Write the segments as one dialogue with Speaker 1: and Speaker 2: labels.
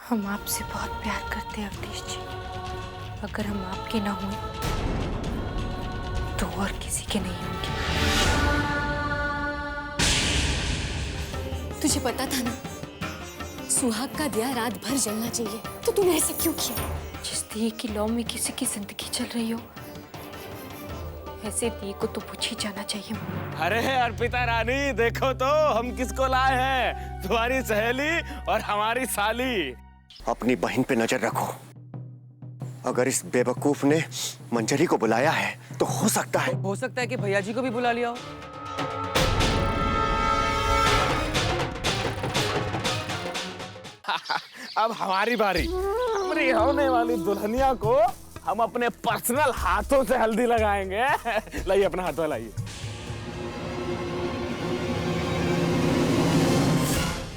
Speaker 1: हम आपसे बहुत प्यार करते हैं अवधेश जी। अगर हम आपके ना हुए तो और किसी के नहीं होंगे।
Speaker 2: तुझे पता था ना सुहाग का दिया रात भर जलना चाहिए, तो तूने ऐसा क्यों किया?
Speaker 1: जिस दिए की लौ में किसी की जिंदगी चल रही हो, ऐसे दिए को तो बुझ ही जाना चाहिए।
Speaker 3: अरे अर्पिता रानी, देखो तो हम किसको लाए हैं। तुम्हारी सहेली और हमारी साली।
Speaker 4: अपनी बहन पे नजर रखो। अगर इस बेवकूफ ने मंजरी को बुलाया है तो हो सकता है
Speaker 5: कि भैया जी को भी बुला लिया हो।
Speaker 3: अब हमारी बारी। हमारी होने वाली दुल्हनिया को हम अपने पर्सनल हाथों से हल्दी लगाएंगे। लाइए अपना हाथ लाइए।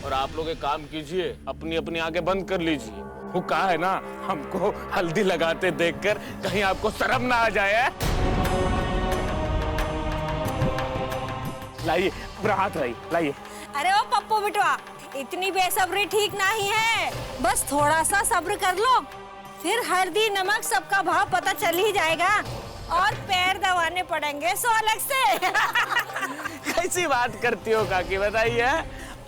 Speaker 3: और आप लोग एक काम कीजिए, अपनी अपनी आंखें बंद कर लीजिए। वो कहा है ना, हमको हल्दी लगाते देखकर कहीं आपको शर्म ना आ जाए। लाइए पूरा हाथ लाइए।
Speaker 6: अरे ओ पप्पू बिटवा, इतनी बेसब्री ठीक नहीं है। बस थोड़ा सा सब्र कर लो, फिर हल्दी नमक सबका भाव पता चल ही जाएगा और पैर दबाने पड़ेंगे 100 अलग से।
Speaker 3: कैसी बात करती हो काकी, बताइए।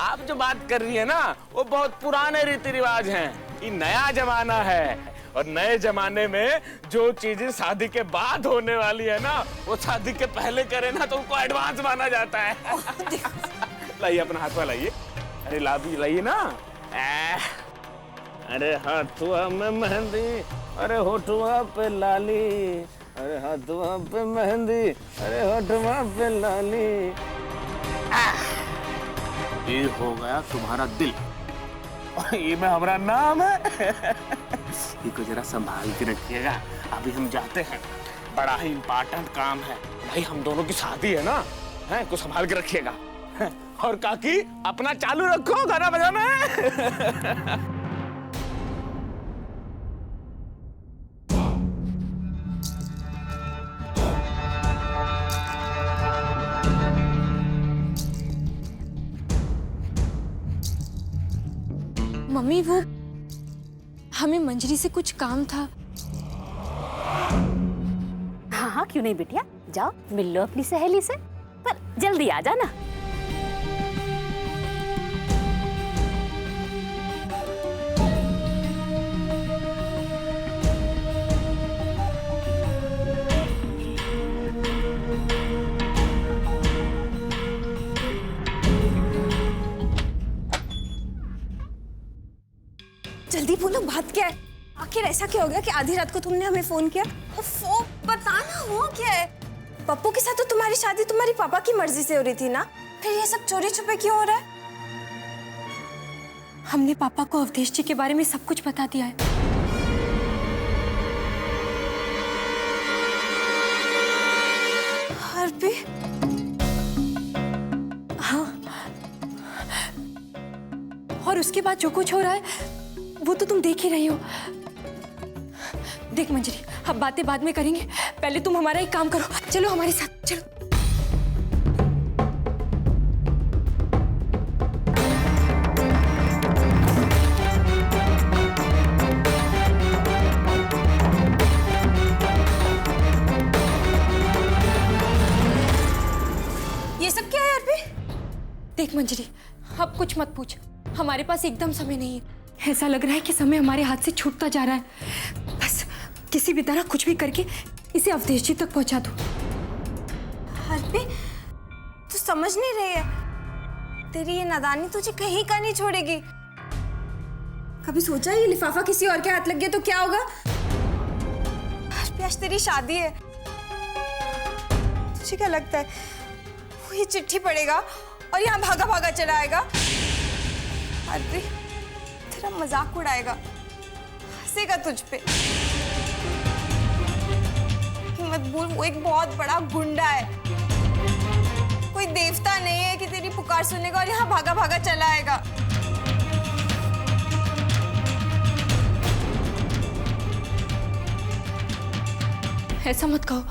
Speaker 3: आप जो बात कर रही है ना, वो बहुत पुराने रीति रिवाज हैं। ये नया जमाना है और नए जमाने में जो चीजें शादी के बाद होने वाली है ना, वो शादी के पहले करे ना तो उनको एडवांस माना जाता है। लाइए अपना हाथ में लाइए। अरे लाइए ना। अरे हाथुआ में मेहंदी, अरे होठुआ पे लाली, अरे हाथुआ पे मेहंदी, अरे होठुआ पे लाली। ये हो गया तुम्हारा दिल और ये में हमारा नाम है। ये को जरा संभाल के रखिएगा। अभी हम जाते हैं, बड़ा ही इम्पोर्टेंट काम है भाई। हम दोनों की शादी है ना, है को संभाल के रखिएगा। और काकी अपना चालू रखो गाना बजाना।
Speaker 2: मम्मी, वो हमें मंजरी से कुछ काम था।
Speaker 6: हाँ हाँ, क्यों नहीं बिटिया, जाओ मिल लो अपनी सहेली से, पर जल्दी आ जाना।
Speaker 2: जल्दी बोलो, बात क्या है? आखिर ऐसा क्या हो गया कि आधी रात को तुमने हमें फोन किया? वो बताना, हो क्या है? पप्पू के साथ तो तुम्हारी शादी तुम्हारे पापा की मर्जी से हो रही थी ना, फिर ये सब चोरी छुपे क्यों हो रहा है? हमने पापा को अवधेश जी के बारे में सब कुछ बता दिया है। हरपी, हाँ, और उसके बाद जो कुछ हो रहा है वो तो तुम देख ही रही हो। देख मंजरी, अब बातें बाद में करेंगे, पहले तुम हमारा एक काम करो, चलो हमारे साथ चलो। ये सब क्या है अरबी? देख मंजरी, अब कुछ मत पूछ, हमारे पास एकदम समय नहीं है। ऐसा लग रहा है कि समय हमारे हाथ से छूटता जा रहा है। बस किसी भी तरह कुछ भी करके इसे अवधेश जी तक पहुंचा दो। हरपी, तू समझ नहीं रही है, तेरी ये नादानी तुझे कहीं का नहीं छोड़ेगी। कभी सोचा ये लिफाफा किसी और के हाथ लग गया तो क्या होगा? हरपी, आज तेरी शादी है, तुझे क्या लगता है वो ये चिट्ठी पढ़ेगा और यहाँ भागा भागा चला आएगा? हरपी, तेरा मजाक उड़ाएगा, हंसेगा तुझ पे। मत भूल, वो एक बहुत बड़ा गुंडा है, कोई देवता नहीं है कि तेरी पुकार सुनेगा और यहाँ भागा भागा चला आएगा। ऐसा मत कहो,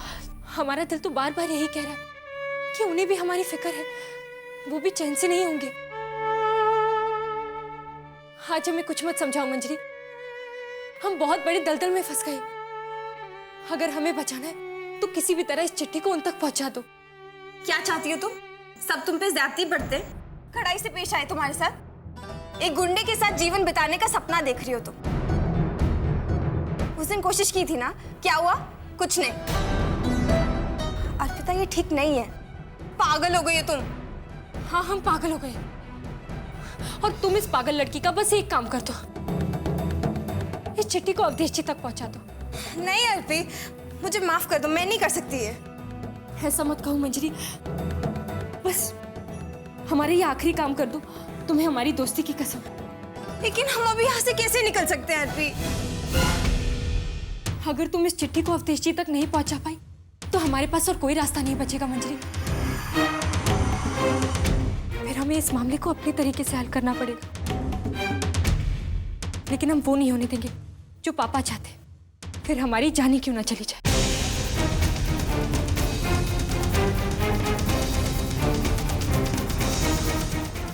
Speaker 2: हमारा दिल तो बार बार यही कह रहा है कि उन्हें भी हमारी फिक्र है, वो भी चैन से नहीं होंगे। आज हमें कुछ मत समझाओ मंजरी, हम बहुत बड़ी दलदल में फंस गए। अगर हमें बचाना है तो किसी भी तरह इस चिट्ठी को उन तक पहुंचा दो।
Speaker 7: क्या चाहती हो तुम? सब तुम पे ज्यादती बढ़ते, कड़ाई से पेश आए तुम्हारे साथ। एक गुंडे के साथ जीवन बिताने का सपना देख रही हो तुम। उस दिन कोशिश की थी ना, क्या हुआ? कुछ नहीं। अर्पिता ये ठीक नहीं है, पागल हो गई हो तुम।
Speaker 2: हाँ, हम पागल हो गए और तुम इस पागल लड़की का बस एक काम कर दो, इस चिट्ठी को अवधेश जी तक पहुंचा दो।
Speaker 7: नहीं अर्पी, मुझे माफ कर दो, मैं नहीं कर सकती ये।
Speaker 2: ऐसा मत कहो मंजरी, बस हमारे ये आखिरी काम कर दो, तुम्हें हमारी दोस्ती की कसम।
Speaker 7: लेकिन हम अभी यहाँ से कैसे निकल सकते हैं अर्पी?
Speaker 2: अगर तुम इस चिट्ठी को अवधेश जी तक नहीं पहुंचा पाई तो हमारे पास और कोई रास्ता नहीं बचेगा मंजरी। फिर हमें इस मामले को अपने तरीके से हल करना पड़ेगा, लेकिन हम वो नहीं होने देंगे जो पापा चाहते, फिर हमारी जान ही क्यों ना चली जाए।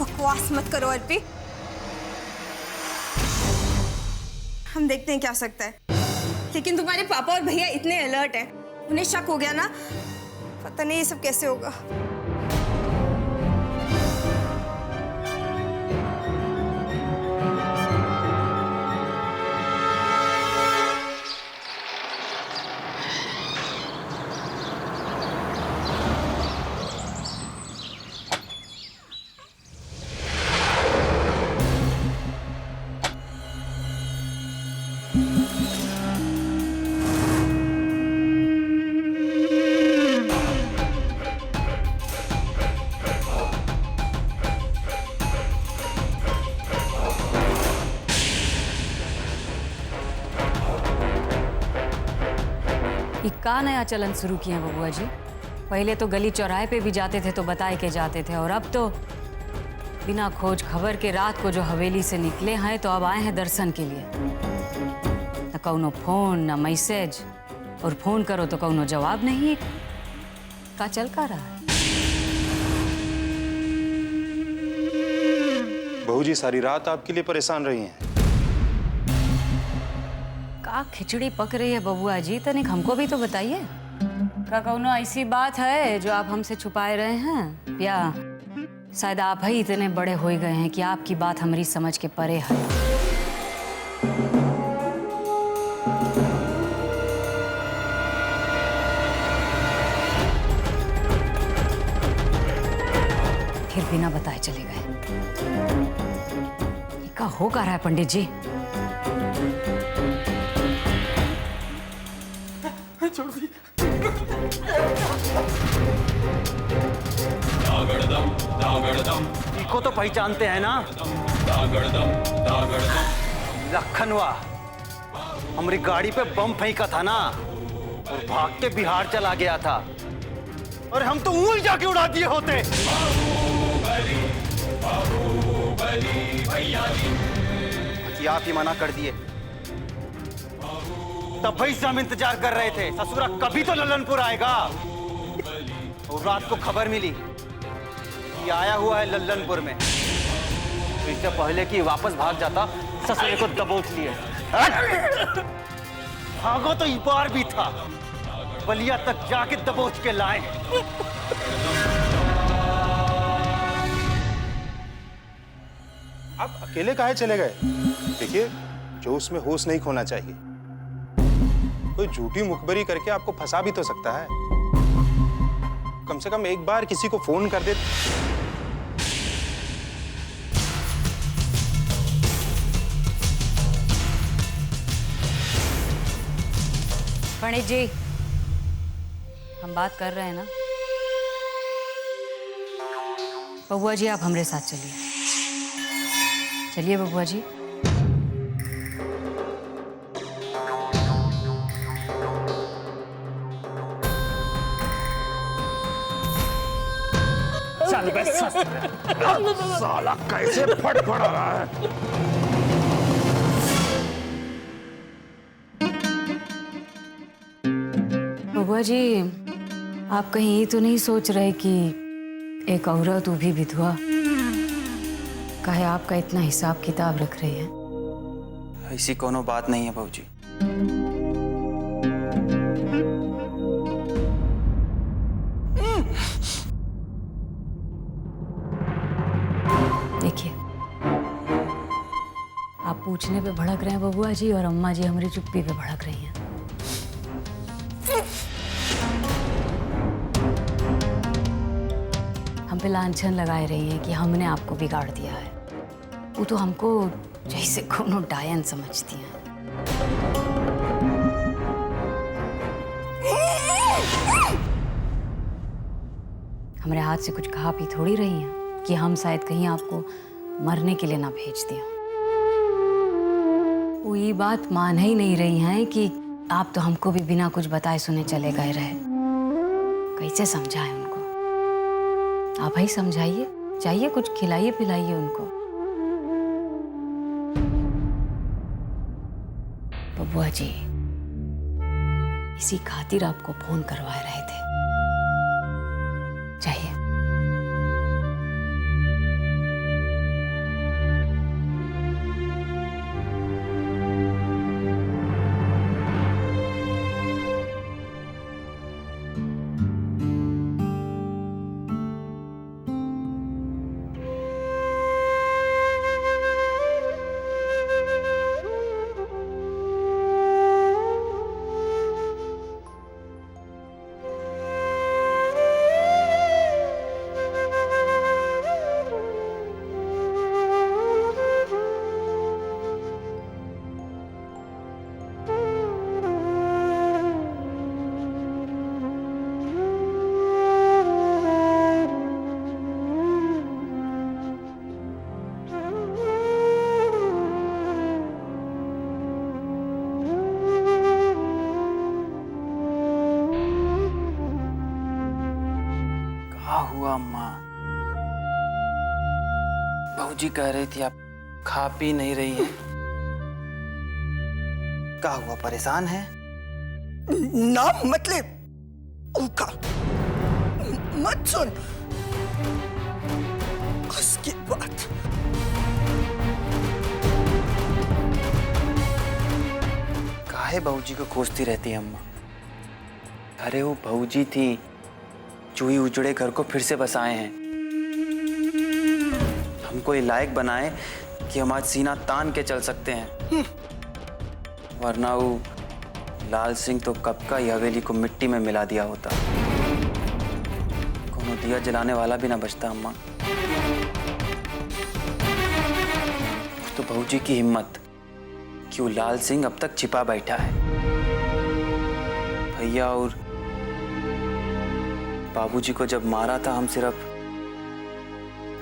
Speaker 7: बकवास मत करो अर्पी, हम देखते हैं क्या हो सकता है। लेकिन तुम्हारे पापा और भैया इतने अलर्ट हैं, उन्हें शक हो गया ना, पता नहीं ये सब कैसे होगा।
Speaker 8: का नया चलन शुरू किए हैं बबुआ जी? पहले तो गली चौराहे पे भी जाते थे तो बताए के जाते थे, और अब तो बिना खोज खबर के रात को जो हवेली से निकले हैं तो अब आए हैं दर्शन के लिए। न कौनो फोन न मैसेज, और फोन करो तो कौनो जवाब नहीं। का चल का रहा है?
Speaker 9: बहू जी सारी रात आपके लिए परेशान रही हैं।
Speaker 8: का खिचड़ी पक रही है बबुआ जी, तनिक हमको भी तो बताइए। का कौनो ऐसी बात है जो आप हमसे छुपाए रहे हैं, या शायद आप ही इतने बड़े हो गए हैं कि आपकी बात हमारी समझ के परे है? फिर बिना बताए चले गए। का हो का रहा है पंडित जी?
Speaker 10: इको तो पहचानते हैं ना? लखनवा हमारी गाड़ी पे बम फेंका था ना, और भाग के बिहार चला गया था, और हम तो ऊल जाके उड़ा दिए होते। कि आप ही मना कर दिए, तब भाई से हम इंतजार कर रहे थे, ससुरा कभी तो लल्लनपुर आएगा। और रात को खबर मिली कि आया हुआ है लल्लनपुर में, तो इससे पहले कि वापस भाग जाता ससुरे को दबोच लिए। भागो तो इस बार भी था, बलिया तक जाके दबोच के लाए।
Speaker 9: आप अकेले काहे चले गए? देखिए, जोश में होश नहीं खोना चाहिए। कोई झूठी मुखबरी करके आपको फंसा भी तो सकता है। कम से कम एक बार किसी को फोन कर दे।
Speaker 8: पंडित जी, हम बात कर रहे हैं ना? बबुआ जी आप हमारे साथ चलिए। चलिए बबुआ जी।
Speaker 3: साला कैसे फटफड़ा रहा है।
Speaker 8: बबुआ जी, आप कहीं ये तो नहीं सोच रहे कि एक औरत, वो भी विधवा, काहे आपका इतना हिसाब किताब रख रही है?
Speaker 10: ऐसी कोनो बात नहीं है भाऊजी।
Speaker 8: देखिए, आप पूछने पे भड़क रहे हैं बबुआ जी, और अम्मा जी हमारी चुप्पी पे भड़क रही हैं। हम पे लांछन लगाए रही हैं कि हमने आपको बिगाड़ दिया है। वो तो हमको जैसे कोनो डायन समझती हैं। हमारे हाथ से कुछ खा पी थोड़ी रही हैं कि हम शायद कहीं आपको मरने के लिए ना भेज दिया। वो ये बात मान ही नहीं रही हैं कि आप तो हमको भी बिना कुछ बताए सुने चले गए रहे। कैसे समझाएं उनको? आप ही समझाइए, चाहिए कुछ खिलाइए पिलाइए उनको। बबुआ जी, इसी खातिर आपको फोन करवा रहे थे। चाहिए।
Speaker 10: हुआ अम्मा? भाऊजी कह रही थी आप खा पी नहीं रही हैं। क्या हुआ, परेशान है?
Speaker 11: ना मतलब उनका मत सुन उसकी बात।
Speaker 10: काहे भाऊजी को कोसती रहती है अम्मा? अरे वो भाऊजी थी जो ही उजड़े घर को फिर से बसाए हैं, हमको ये लायक बनाए कि हम आज सीना तान के चल सकते हैं। वरना वो लाल सिंह तो कब का ही हवेली को मिट्टी में मिला दिया होता। कोनो दिया जलाने वाला भी ना बचता अम्मा। तो भाऊजी की हिम्मत कि वो लाल सिंह अब तक छिपा बैठा है। भैया और बाबूजी को जब मारा था हम सिर्फ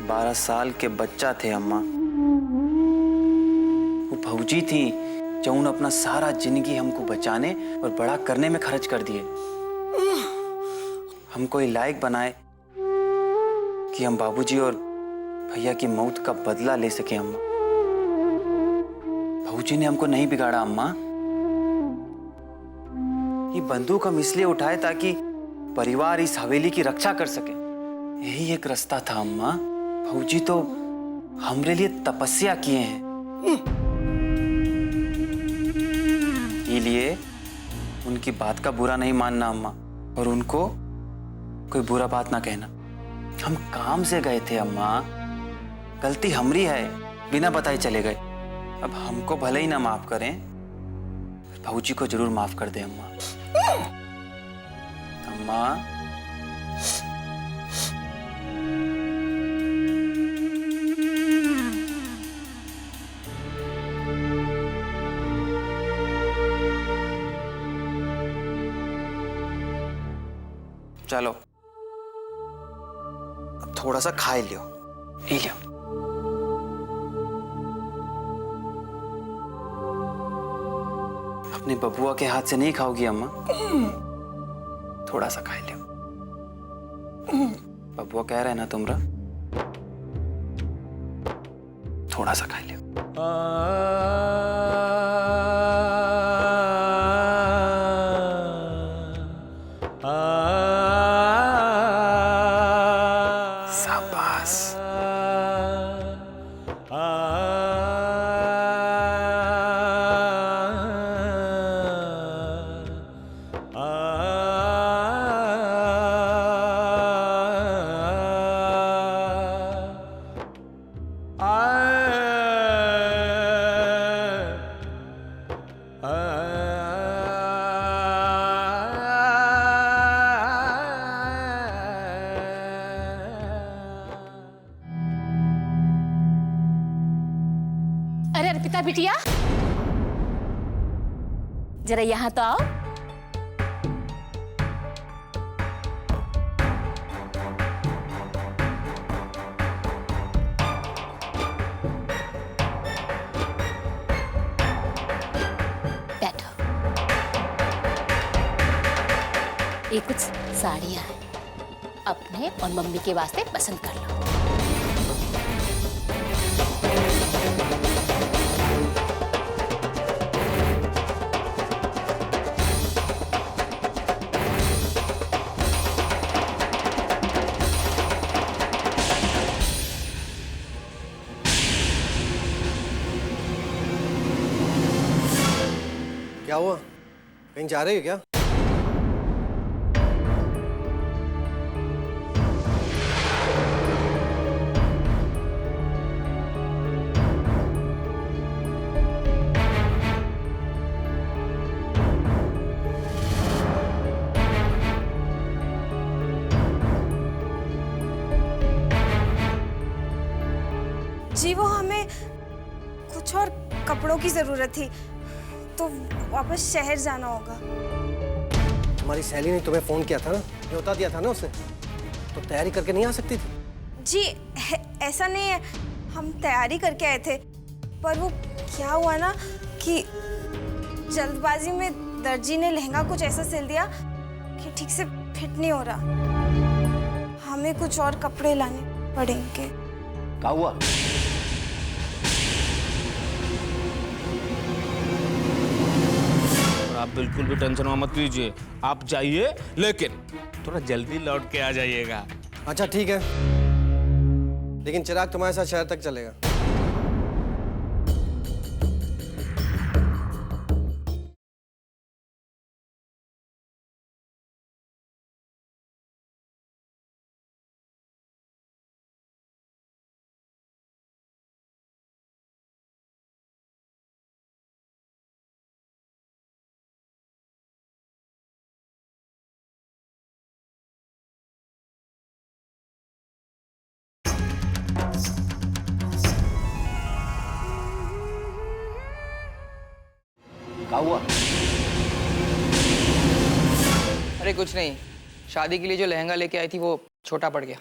Speaker 10: 12 साल के बच्चा थे अम्मा। वो भाऊजी थी जो उन अपना सारा जिंदगी हमको बचाने और बड़ा करने में खर्च कर दिए। हमको ये लायक बनाए कि हम बाबूजी और भैया की मौत का बदला ले सके अम्मा। भाऊजी ने हमको नहीं बिगाड़ा अम्मा। ये बंदूक हम इसलिए उठाए ताकि परिवार इस हवेली की रक्षा कर सके। यही एक रास्ता था अम्मा। भाऊजी तो हमरे लिए तपस्या किए हैं। इसलिए उनकी बात का बुरा नहीं मानना अम्मा, और उनको कोई बुरा बात ना कहना। हम काम से गए थे अम्मा, गलती हमरी है, बिना बताए चले गए। अब हमको भले ही ना माफ करें, भाऊजी को जरूर माफ कर दे अम्मा। अम्मा चलो अब थोड़ा सा खा लियो। पी लियो। अपने बबुआ के हाथ से नहीं खाओगी अम्मा? थोड़ा सा खा लियो। बबुआ कह रहे ना तुमरा, थोड़ा सा खा लियो।
Speaker 3: शाबाश।
Speaker 6: अरे अर्पिता बिटिया, जरा यहाँ तो आओ। बैठो। ये कुछ साड़ियाँ हैं, अपने और मम्मी के वास्ते पसंद कर लो।
Speaker 11: क्या हुआ? कहीं जा रहे हो क्या?
Speaker 7: जी वो हमें कुछ और कपड़ों की जरूरत थी, तो वापस शहर जाना होगा।
Speaker 11: तुम्हारी सहेली ने तुम्हें फोन किया था ना, न्योता दिया था ना उसे, तो तैयारी करके नहीं आ सकती थी?
Speaker 7: जी ऐसा नहीं है, हम तैयारी करके आए थे, पर वो क्या हुआ ना कि जल्दबाजी में दर्जी ने लहंगा कुछ ऐसा सिल दिया कि ठीक से फिट नहीं हो रहा। हमें कुछ और कपड़े लाने पड़ेंगे।
Speaker 10: क्या हुआ?
Speaker 3: आप बिल्कुल भी टेंशन मत लीजिए, आप जाइए, लेकिन थोड़ा जल्दी लौट के आ जाइएगा।
Speaker 11: अच्छा ठीक है, लेकिन चिराग तुम्हारे साथ शहर तक चलेगा।
Speaker 10: क्या हुआ?
Speaker 5: अरे कुछ नहीं, शादी के लिए जो लहंगा लेके आई थी वो छोटा पड़ गया।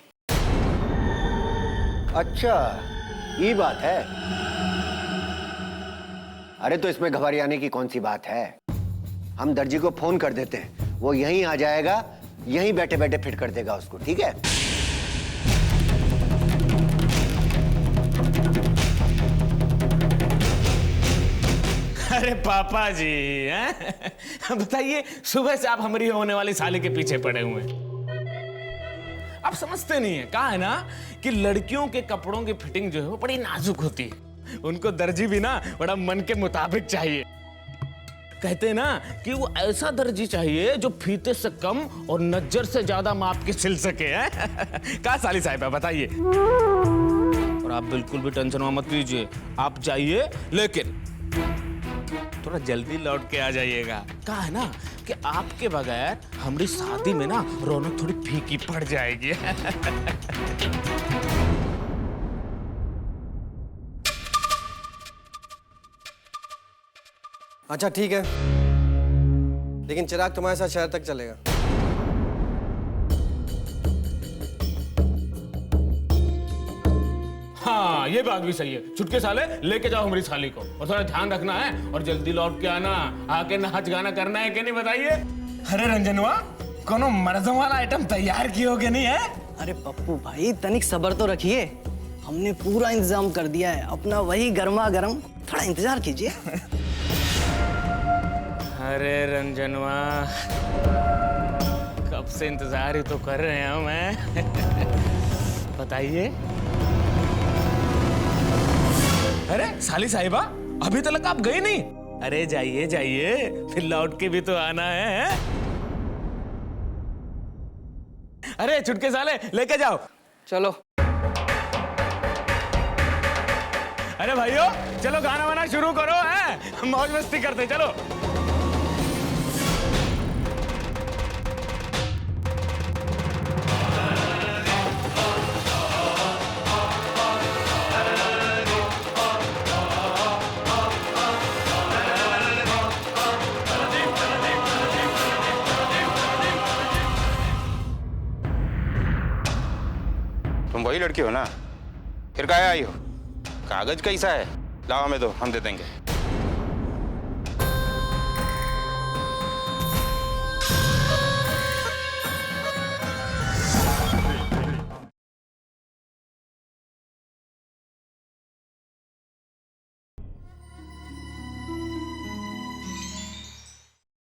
Speaker 4: अच्छा, ये बात है। अरे तो इसमें घबराने की कौन सी बात है? हम दर्जी को फोन कर देते हैं, वो यहीं आ जाएगा, यहीं बैठे बैठे फिट कर देगा उसको, ठीक है?
Speaker 3: अरे पापा जी, हैं? बताइए, सुबह से आप हमारी होने वाली साली के पीछे पड़े हुए हैं। आप समझते नहीं है, कहा है ना कि लड़कियों के कपड़ों की फिटिंग जो है वो बड़ी नाजुक होती है, उनको दर्जी भी ना बड़ा मन के मुताबिक चाहिए। कहते हैं ना कि वो ऐसा दर्जी चाहिए जो फीते से कम और नज्जर से ज्यादा माप के सिल सके, हैं? कहा साली साहिबा, बताइए। और आप बिल्कुल भी टेंशन मत लीजिए, आप जाइए, लेकिन थोड़ा जल्दी लौट के आ जाइएगा। कहा है ना कि आपके बगैर हमारी शादी में ना रौनक थोड़ी फीकी पड़ जाएगी।
Speaker 11: अच्छा ठीक है, लेकिन चिराग तुम्हारे साथ शहर तक चलेगा।
Speaker 3: हाँ, ये बात भी सही है। छुटके साले लेके जाओ हमारी साली को, और थोड़ा ध्यान रखना है, और जल्दी लौट के आना। आके नाच गाना करना है कि नहीं, बताइए। अरे रंजनवा, कोनो मर्दों वाला आइटम तैयार किए नहीं है?
Speaker 12: अरे पप्पू भाई, तनिक सब्र तो रखिए, हमने पूरा इंतजाम कर दिया है, अपना वही गर्मा गर्म, थोड़ा इंतजार कीजिए।
Speaker 3: अरे रंजनवा, कब से इंतजार ही तो कर रहे हैं हम। बताइए। अरे साली साहिबा, अभी तक आप गई नहीं? अरे जाइए जाइए, फिर लौट के भी तो आना है। अरे चुटके साले लेके जाओ।
Speaker 5: चलो।
Speaker 3: अरे भाइयों चलो गाना वाना शुरू करो, है मौज मस्ती करते चलो।
Speaker 9: तुम वही लड़की हो ना? फिर काहे आई हो? कागज कैसा है? लाओ हमें दो, हम दे देंगे।